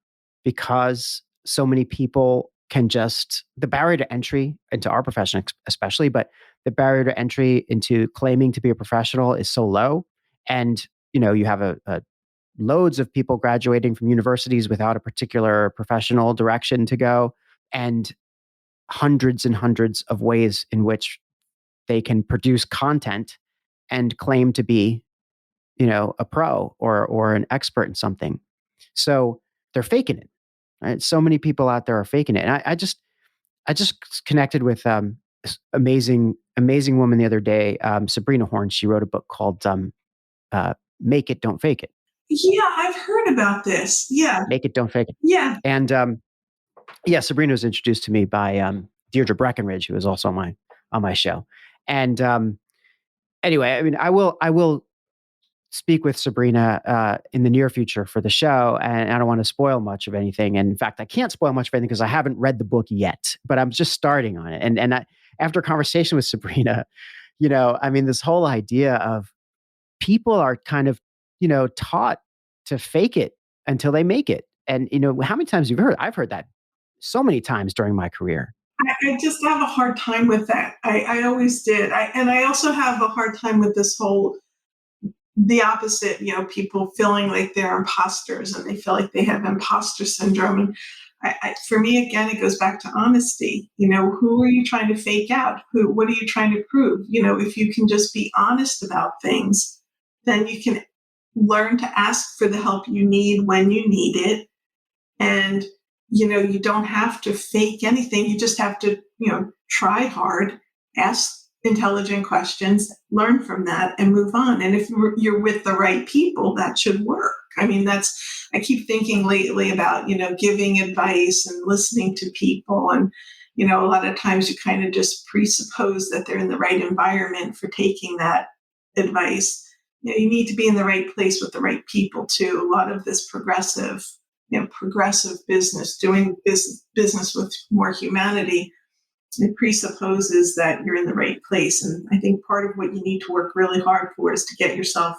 because so many people can just the barrier to entry into our profession, especially, but the barrier to entry into claiming to be a professional is so low, and you have a loads of people graduating from universities without a particular professional direction to go, and hundreds and hundreds of ways in which they can produce content and claim to be, a pro or an expert in something. So they're faking it. Right? So many people out there are faking it. And I just connected with this amazing woman the other day, Sabrina Horn. She wrote a book called "Make It, Don't Fake It." Yeah, I've heard about this. Yeah, Make it, don't fake it. yeah. And yeah, Sabrina was introduced to me by Deirdre Breckenridge, who was also on my show, and Anyway, I mean, I will speak with Sabrina in the near future for the show, and I don't want to spoil much of anything. And in fact, I can't spoil much of anything because I haven't read the book yet, but I'm just starting on it. After a conversation with Sabrina, I mean, this whole idea of people are kind of, taught to fake it until they make it. And how many times you've heard? I've heard that so many times during my career. I just have a hard time with that. I always did. And I also have a hard time with this whole the opposite, people feeling like they're imposters and they feel like they have imposter syndrome. And for me, again, it goes back to honesty. Who are you trying to fake out? What are you trying to prove? If you can just be honest about things, then you can learn to ask for the help you need when you need it. And, you don't have to fake anything. You just have to, try hard, ask intelligent questions, learn from that, and move on. And if you're with the right people, that should work. I mean, I keep thinking lately about, giving advice and listening to people. And, a lot of times you kind of just presuppose that they're in the right environment for taking that advice. You need to be in the right place with the right people too. A lot of this progressive business, doing business with more humanity, it presupposes that you're in the right place. And I think part of what you need to work really hard for is to get yourself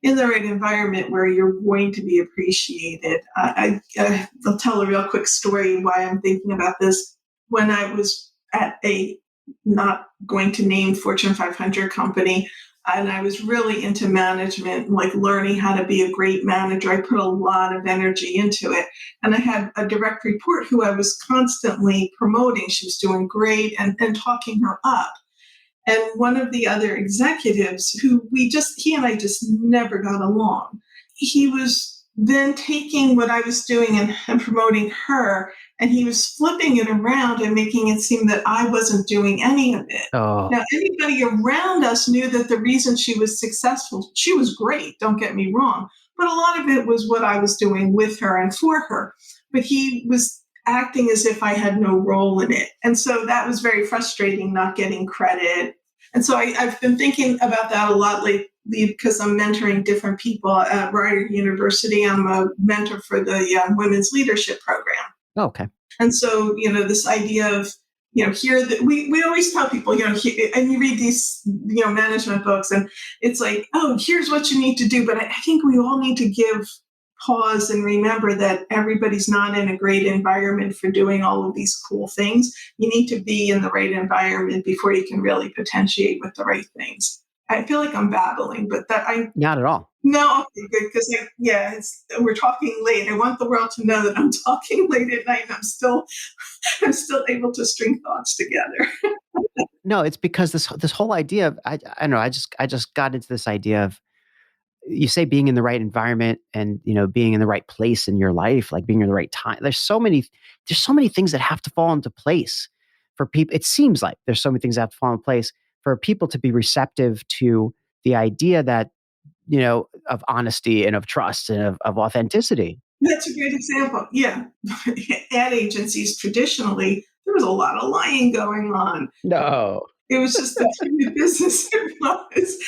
in the right environment where you're going to be appreciated. I'll tell a real quick story why I'm thinking about this. When I was at a not going to name Fortune 500 company, and I was really into management, like learning how to be a great manager. I put a lot of energy into it. And I had a direct report who I was constantly promoting. She was doing great and talking her up. And one of the other executives he and I just never got along. He was then taking what I was doing and promoting her, and he was flipping it around and making it seem that I wasn't doing any of it. Oh, Now, anybody around us knew that the reason she was successful, she was great, don't get me wrong, but a lot of it was what I was doing with her and for her. But he was acting as if I had no role in it. And so that was very frustrating, not getting credit. And so I've been thinking about that a lot lately because I'm mentoring different people at Rider University. I'm a mentor for the Women's Leadership Program. okay. And so, this idea of, here that we always tell people, and you read these, management books and it's like, oh, here's what you need to do. But I think we all need to give pause and remember that everybody's not in a great environment for doing all of these cool things. You need to be in the right environment before you can really potentiate with the right things. I feel like I'm babbling, but Not at all. no, okay, good, because we're talking late. I want the world to know that I'm talking late at night and I'm still able to string thoughts together. No, it's because this whole idea of I don't know, I just got into this idea of, you say, being in the right environment and being in the right place in your life, like being in the right time. There's so many things that have to fall into place for people. It seems like there's so many things that have to fall in place for people to be receptive to the idea that, of honesty and of trust and of authenticity. That's a great example. Yeah. Ad agencies traditionally, there was a lot of lying going on. No. It was just the kind of business it was,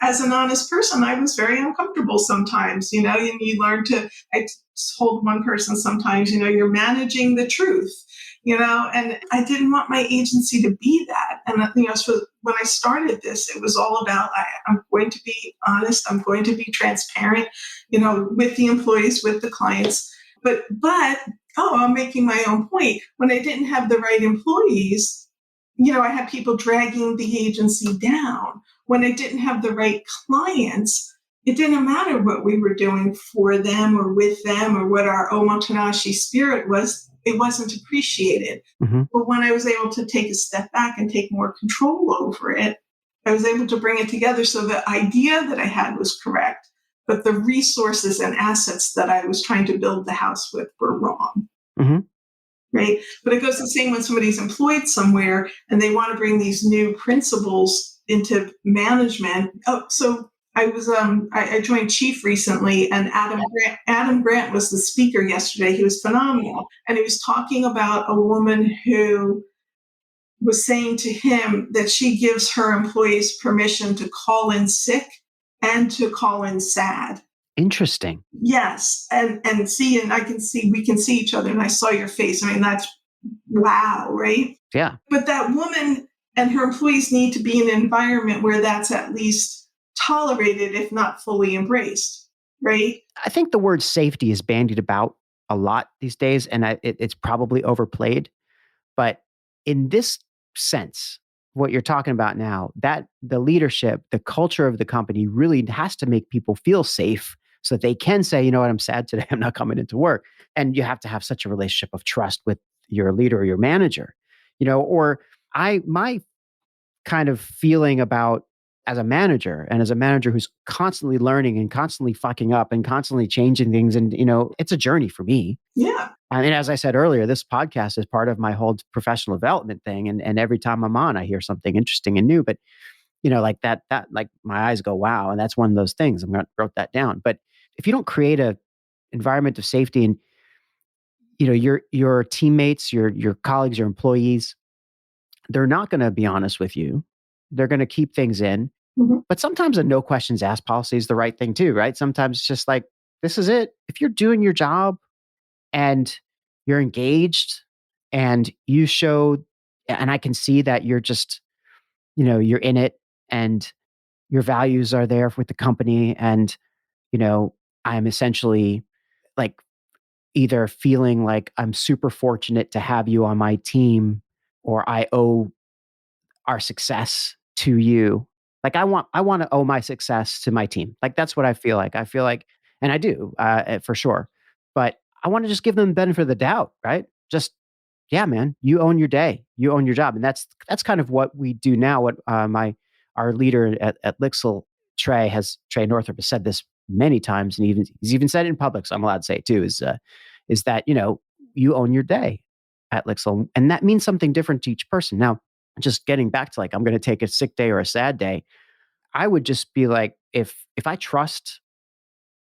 as an honest person, I was very uncomfortable sometimes, and you learn I told one person sometimes, you're managing the truth, and I didn't want my agency to be that. And, so when I started this, it was all about, I'm going to be honest, I'm going to be transparent, with the employees, with the clients. But, I'm making my own point. When I didn't have the right employees, I had people dragging the agency down. When I didn't have the right clients, it didn't matter what we were doing for them or with them or what our omotenashi spirit was, it wasn't appreciated. Hmm. But when I was able to take a step back and take more control over it, I was able to bring it together. So the idea that I had was correct, but the resources and assets that I was trying to build the house with were wrong. Hmm. Right. But it goes the same when somebody's employed somewhere and they want to bring these new principles into management. Oh, so I joined Chief recently, and Adam Grant was the speaker yesterday. He was phenomenal. And he was talking about a woman who was saying to him that she gives her employees permission to call in sick and to call in sad. Interesting. Yes, and see, and I can see, we can see each other, and I saw your face. I mean, that's wow, right? Yeah. But that woman and her employees need to be in an environment where that's at least tolerated, if not fully embraced, right? I think the word safety is bandied about a lot these days, and it's probably overplayed. But in this sense, what you're talking about now, that the leadership, the culture of the company really has to make people feel safe so that they can say, you know what, I'm sad today, I'm not coming into work. And you have to have such a relationship of trust with your leader or your manager, or my kind of feeling about as a manager and as a manager who's constantly learning and constantly fucking up and constantly changing things. And, it's a journey for me. Yeah. And as I said earlier, this podcast is part of my whole professional development thing. And every time I'm on, I hear something interesting and new. But like that like my eyes go, wow. And that's one of those things. I'm going to wrote that down. But if you don't create a environment of safety and your teammates, your colleagues, your employees, they're not going to be honest with you. They're going to keep things in. Mhm. But sometimes a no questions asked policy is the right thing too, right? Sometimes it's just like, this is it. If you're doing your job and you're engaged and you show, and I can see that you're just, you're in it and your values are there with the company. And, I'm essentially like either feeling like I'm super fortunate to have you on my team or I owe our success to you. Like I want to owe my success to my team. Like that's what I feel like. I feel like, and I do for sure. But I want to just give them the benefit of the doubt, right? Just yeah, man, you own your day, you own your job, and that's kind of what we do now. What our leader at Lixel, Trey Northrup has said this many times, and he's even said it in public. So I'm allowed to say it too. Is that you own your day at Lixel, and that means something different to each person. Now, just getting back to like I'm going to take a sick day or a sad day, I would just be like, if I trust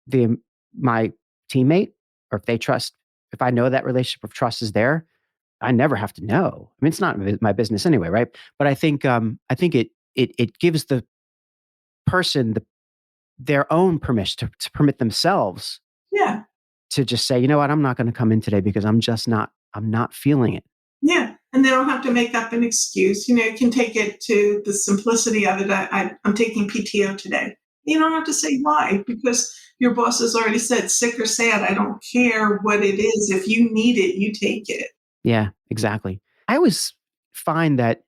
the my teammate, or if I know that relationship of trust is there, I never have to know. I mean, it's not my business anyway, right? But I think it gives the person their own permission to permit themselves Yeah. to just say, you know what, I'm not going to come in today because I'm not feeling it. Yeah. And they don't have to make up an excuse. You can take it to the simplicity of it. I'm taking PTO today. You don't have to say why, because your boss has already said sick or sad. I don't care what it is. If you need it, you take it. Yeah, exactly. I always find that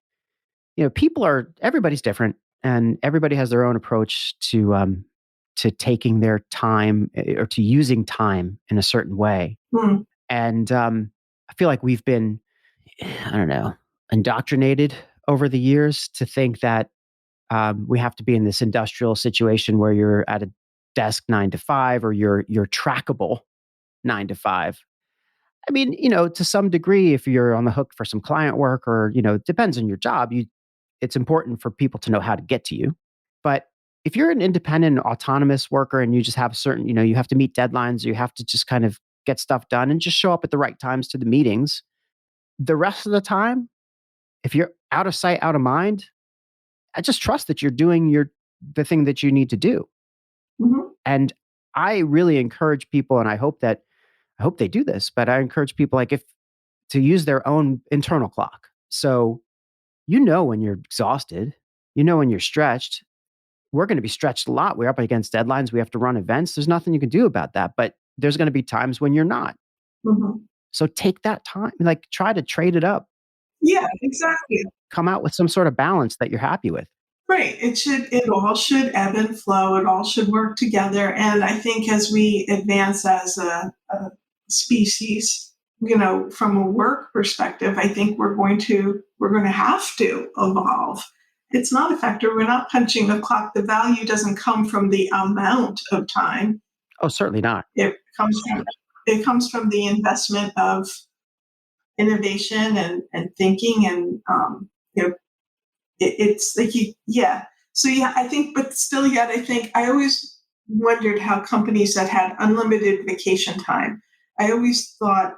everybody's different, and everybody has their own approach to taking their time or to using time in a certain way. Hmm. And I feel like we've been, I don't know, indoctrinated over the years to think that we have to be in this industrial situation where you're at a desk 9 to 5 or you're trackable 9 to 5. I mean, to some degree, if you're on the hook for some client work or, it depends on your job, it's important for people to know how to get to you. But if you're an independent, autonomous worker and you just have certain, you have to meet deadlines, you have to just kind of get stuff done and just show up at the right times to the meetings. The rest of the time, if you're out of sight, out of mind, I just trust that you're doing the thing that you need to do. Hmm. And I really encourage people, and I hope they do this, but I encourage people like if to use their own internal clock. So when you're exhausted, when you're stretched. We're going to be stretched a lot. We're up against deadlines. We have to run events. There's nothing you can do about that. But there's going to be times when you're not. Hmm. So take that time, like try to trade it up, Yeah, exactly. come out with some sort of balance that you're happy with. Right. It all should ebb and flow. It all should work together. And I think as we advance as a species, from a work perspective, I think we're going to have to evolve. It's not a factor. We're not punching the clock. The value doesn't come from the amount of time. Oh, certainly not. It comes from the investment of innovation and thinking and it's like yeah. So yeah, I think, but still, yet I think I always wondered how companies that had unlimited vacation time, I always thought,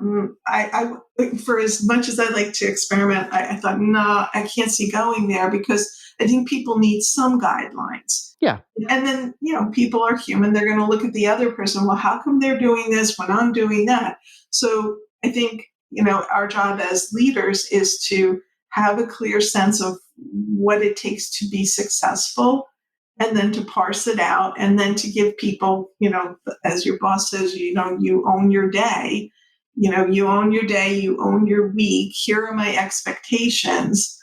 for as much as I like to experiment, I thought, no, I can't see going there because I think people need some guidelines. Yeah. And then, people are human. They're going to look at the other person. Well, how come they're doing this when I'm doing that? So I think, our job as leaders is to have a clear sense of what it takes to be successful and then to parse it out and then to give people, as your boss says, you own your day. You own your day, you own your week. Here are my expectations.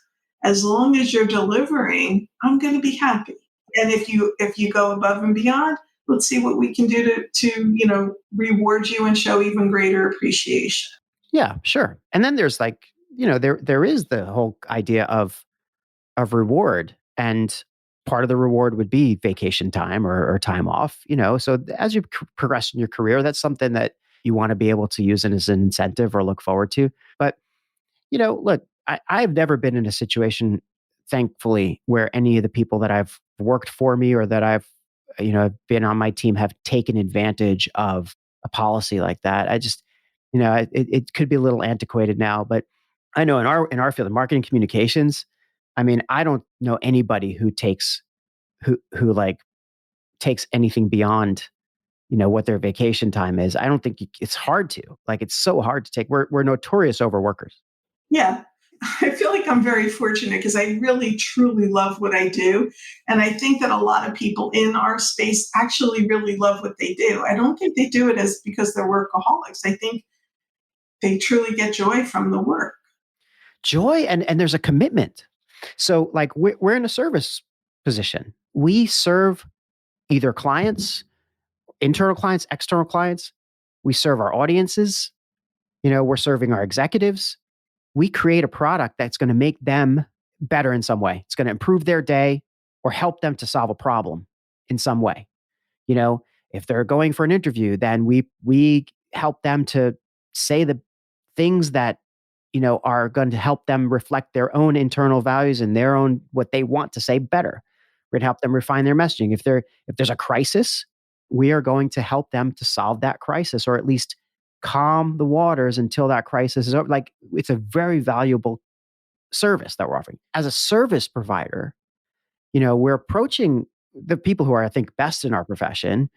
As long as you're delivering, I'm going to be happy. And if you go above and beyond, let's see what we can do to reward you and show even greater appreciation. Yeah, sure. And then there's like, there is the whole idea of reward, and part of the reward would be vacation time or time off. So as you progress in your career, that's something that you want to be able to use as an incentive or look forward to. But look, I've never been in a situation, thankfully, where any of the people that I've worked for me or that I've, been on my team have taken advantage of a policy like that. I just, it could be a little antiquated now, but I know in our field, in marketing communications, I mean, I don't know anybody who like takes anything beyond what their vacation time is. I don't think it's hard to like. It's so hard to take. We're notorious overworkers. Yeah. I feel like I'm very fortunate because I really truly love what I do. And I think that a lot of people in our space actually really love what they do. I don't think they do it as because they're workaholics. I think they truly get joy from the work. Joy, and there's a commitment. So like we're in a service position. We serve either clients, internal clients, external clients. We serve our audiences. We're serving our executives. We create a product that's going to make them better in some way. It's going to improve their day or help them to solve a problem in some way. If they're going for an interview, then we help them to say the things that are going to help them reflect their own internal values and their own what they want to say better. We're going to help them refine their messaging. If there's a crisis, we are going to help them to solve that crisis, or at least calm the waters until that crisis is over. Like, it's a very valuable service that we're offering. As a service provider, we're approaching the people who are, I think, best in our profession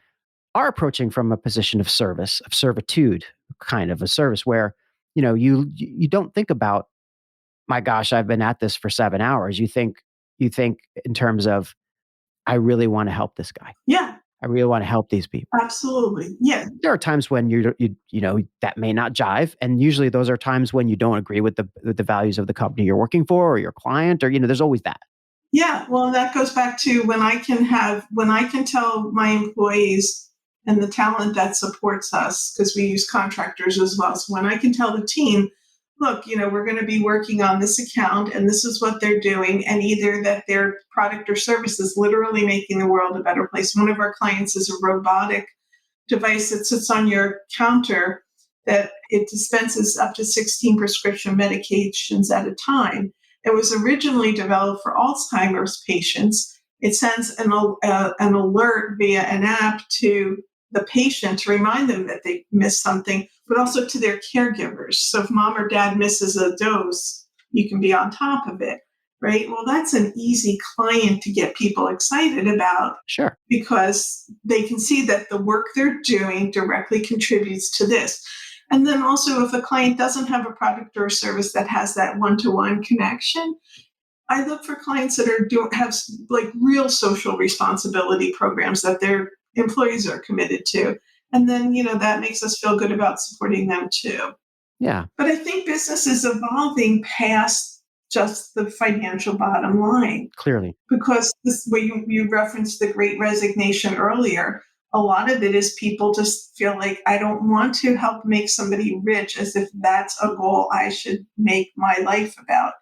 are approaching from a position of service, of servitude, kind of a service where, you don't think about, my gosh, I've been at this for 7 hours. You think in terms of, I really want to help this guy. Yeah, I really want to help these people. absolutely. Yeah. There are times when that may not jive, and usually those are times when you don't agree with the values of the company you're working for or your client, or there's always that. Yeah, well, that goes back to when I can tell my employees and the talent that supports us, because we use contractors as well. So when I can tell the team, look, we're going to be working on this account and this is what they're doing, and either that their product or service is literally making the world a better place. One of our clients is a robotic device that sits on your counter that it dispenses up to 16 prescription medications at a time. It was originally developed for Alzheimer's patients. It sends an alert via an app to the patient to remind them that they missed something, but also to their caregivers. So if mom or dad misses a dose, you can be on top of it, right? Well, that's an easy client to get people excited about. Sure. Because they can see that the work they're doing directly contributes to this. And then also, if a client doesn't have a product or a service that has that one-to-one connection, I look for clients that have like real social responsibility programs that their employees are committed to. And then, that makes us feel good about supporting them too. Yeah. But I think business is evolving past just the financial bottom line, Clearly. because this way you referenced the great resignation earlier. A lot of it is people just feel like, I don't want to help make somebody rich, as if that's a goal I should make my life about.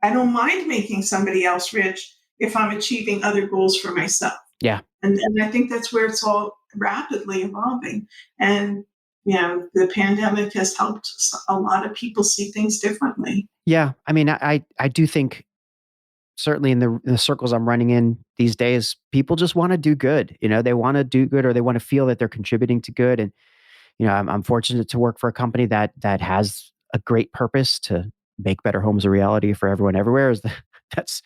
I don't mind making somebody else rich if I'm achieving other goals for myself. Yeah. And I think that's where it's all rapidly evolving. And the pandemic has helped a lot of people see things differently. Yeah. I mean, I do think, certainly in the circles I'm running in these days, people just want to do good. They want to do good, or they want to feel that they're contributing to good. And I'm fortunate to work for a company that has a great purpose to make better homes a reality for everyone everywhere. That's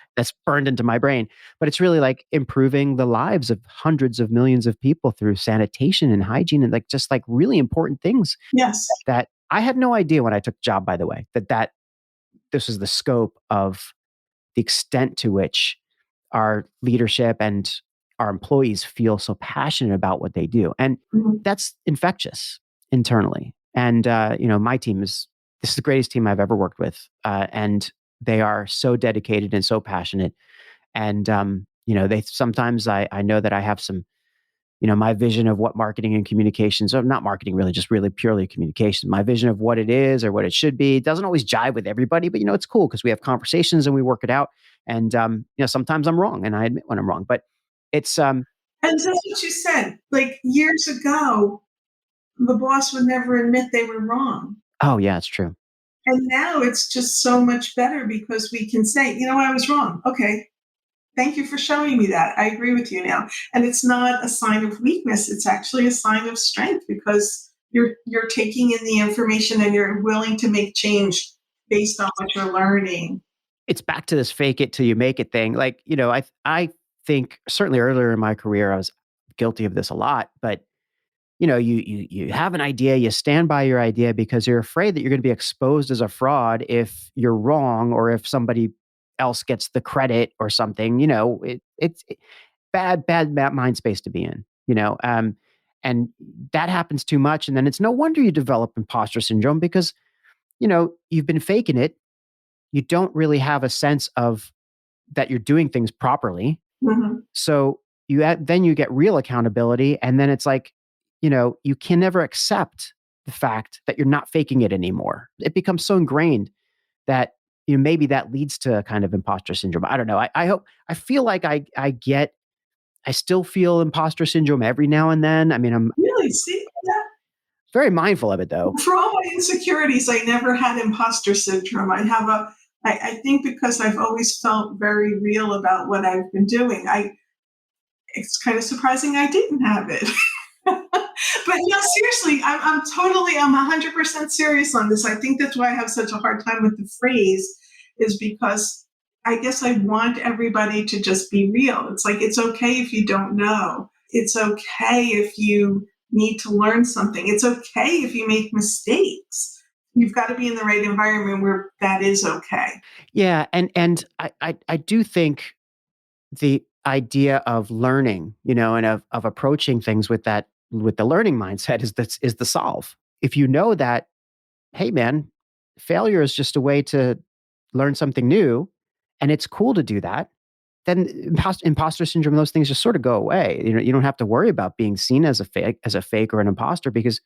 burned into my brain. But it's really like improving the lives of hundreds of millions of people through sanitation and hygiene and like just like really important things Yes. that I had no idea when I took the job, by the way, that this was the scope of the extent to which our leadership and our employees feel so passionate about what they do. And Mhm. that's infectious internally. And, my team this is the greatest team I've ever worked with. And they are so dedicated and so passionate. And, they sometimes I know that I have some, my vision of what marketing and communications, or not marketing really, just really purely communication, my vision of what it is or what it should be doesn't always jive with everybody, but it's cool because we have conversations and we work it out. And, sometimes I'm wrong and I admit when I'm wrong, but it's, And that's what you said. Like years ago, the boss would never admit they were wrong. oh yeah, it's true. And now it's just so much better because we can say, I was wrong. Okay. Thank you for showing me that. I agree with you now. And it's not a sign of weakness. It's actually a sign of strength because you're taking in the information and you're willing to make change based on what you're learning. It's back to this fake it till you make it thing. Like, I think certainly earlier in my career, I was guilty of this a lot, but you have an idea, you stand by your idea because you're afraid that you're going to be exposed as a fraud if you're wrong or if somebody else gets the credit or something. It's bad mind space to be in. And that happens too much, and then it's no wonder you develop imposter syndrome because you've been faking it. You don't really have a sense of that you're doing things properly. Mhm. So then you get real accountability, and then it's like, you can never accept the fact that you're not faking it anymore. It becomes so ingrained that maybe that leads to kind of imposter syndrome. I don't know. I hope I feel like I still feel imposter syndrome every now and then. I mean, I'm Really? See? Yeah. very mindful of it though. For all my insecurities, I never had imposter syndrome. I think because I've always felt very real about what I've been doing. It's kind of surprising I didn't have it. But no, seriously, I'm 100% serious on this. I think that's why I have such a hard time with the phrase, is because I guess I want everybody to just be real. It's like, it's okay if you don't know. It's okay if you need to learn something. It's okay if you make mistakes. You've got to be in the right environment where that is okay. Yeah, and I do think the idea of learning, and of approaching things with the learning mindset is the solve. If you know that, hey man, failure is just a way to learn something new, and it's cool to do that, then imposter syndrome, those things just sort of go away. You don't have to worry about being seen as a fake or an imposter because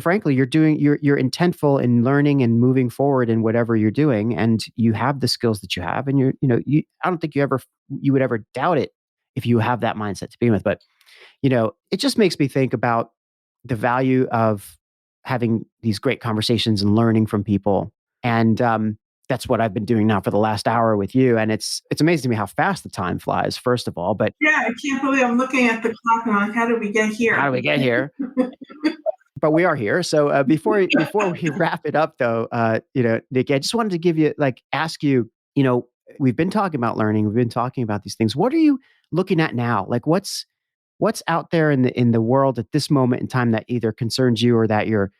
frankly, you're intentful in learning and moving forward in whatever you're doing, and you have the skills that you have, and I don't think you would ever doubt it if you have that mindset to begin with. But it just makes me think about the value of having these great conversations and learning from people, and that's what I've been doing now for the last hour with you, and it's amazing to me how fast the time flies. First of all, but Yeah, I can't believe I'm looking at the clock and I'm like, how did we get how do here? we get here? But we are here. So before we wrap it up, though, Nick, I just wanted to ask you. We've been talking about learning. We've been talking about these things. What are you looking at now? Like, what's out there in the world at this moment in time that either concerns you or that you're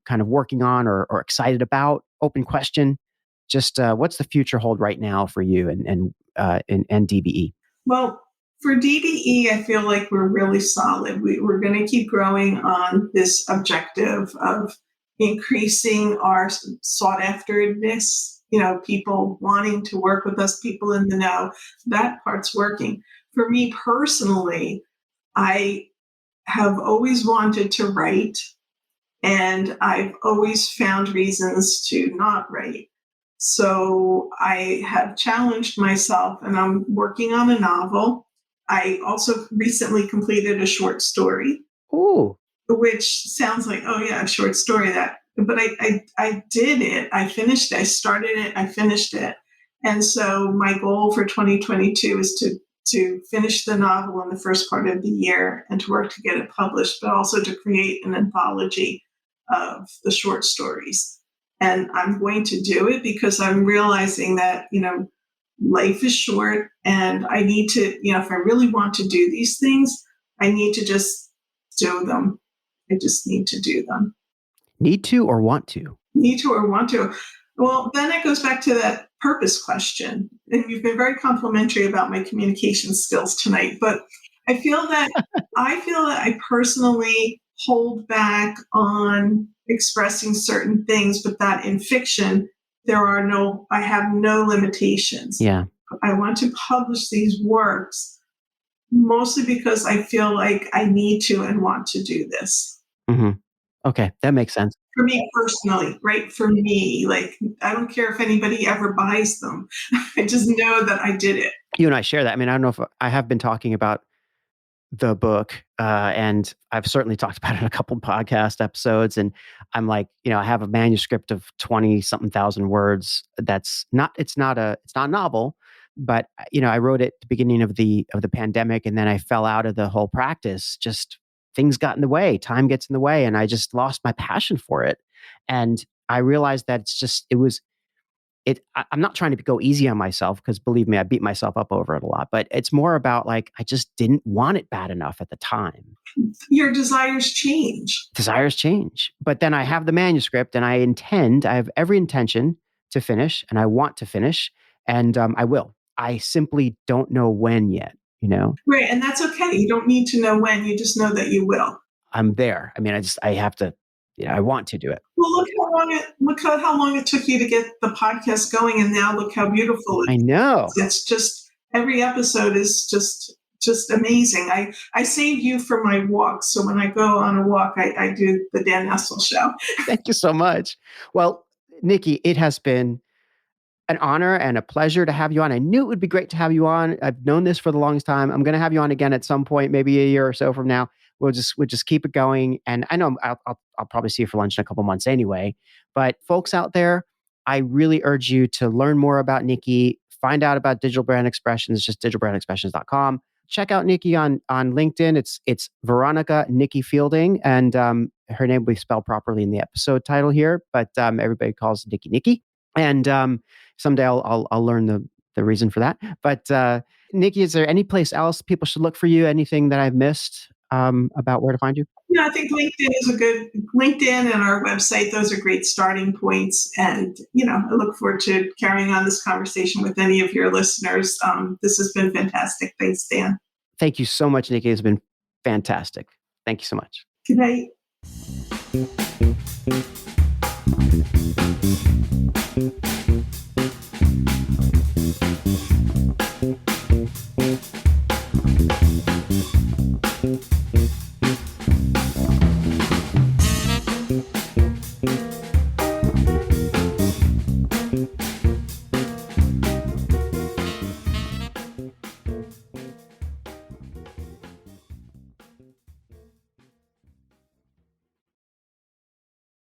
kind of working on or excited about? Open question. Just what's the future hold right now for you and DBE? Well, for DDE, I feel like we're really solid. We're going to keep growing on this objective of increasing our sought afterness, people wanting to work with us, people in the know. That part's working. For me personally, I have always wanted to write, and I've always found reasons to not write. So I have challenged myself and I'm working on a novel. I also recently completed a short story, Oh, which sounds like, oh yeah, a short story that, but I did it. I finished it. I started it. I finished it. And so my goal for 2022 is to to finish the novel in the first part of the year and to work to get it published, but also to create an anthology of the short stories. And I'm going to do it because I'm realizing that, life is short and I need to, if I really want to do these things, I need to just do them. I just need to do them. Need to or want to? Need to or want to. Well, then it goes back to that purpose question. And you've been very complimentary about my communication skills tonight, but I feel that I personally hold back on expressing certain things, but that in fiction, I have no limitations. Yeah. I want to publish these works mostly because I feel like I need to and want to do this. Mm-hmm. Okay, that makes sense. For me personally, right? For me, like, I don't care if anybody ever buys them. I just know that I did it. You and I share that. I mean, I don't know if I have been talking about the book, and I've certainly talked about it in a couple of podcast episodes. And I'm like, I have a manuscript of 20 something thousand words. It's not a novel, but I wrote it at the beginning of the pandemic, and then I fell out of the whole practice. Just things got in the way, time gets in the way, and I just lost my passion for it. And I realized that I'm not trying to go easy on myself, because believe me, I beat myself up over it a lot, but it's more about like, I just didn't want it bad enough at the time. Your desires change. Desires change. But then I have the manuscript and I have every intention to finish, and I want to finish, and I will. I simply don't know when yet, Right. And that's okay. You don't need to know when, you just know that you will. I'm there. I mean, I have to, I want to do it. Well, look how long it took you to get the podcast going, and now look how beautiful it is. I know. It's just, every episode is just amazing. I save you for my walks, so when I go on a walk, I do the Dan Nessel Show. Thank you so much. Well, Niki, it has been an honor and a pleasure to have you on. I knew it would be great to have you on. I've known this for the longest time. I'm going to have you on again at some point, maybe a year or so from now. We'll just keep it going. And I know I'll probably see you for lunch in a couple months anyway. But folks out there, I really urge you to learn more about Niki, find out about Digital Brand Expressions, just digitalbrandexpressions.com. Check out Niki on LinkedIn. It's Veronica Niki Fielding, and her name will be spelled properly in the episode title here, but everybody calls Niki. And someday I'll learn the reason for that. But Niki, is there any place else people should look for you? Anything that I've missed about where to find you? I think LinkedIn and our website. Those are great starting points. And, I look forward to carrying on this conversation with any of your listeners. This has been fantastic. Thanks, Dan. Thank you so much, Niki. It's been fantastic. Thank you so much. Good night. Thank you.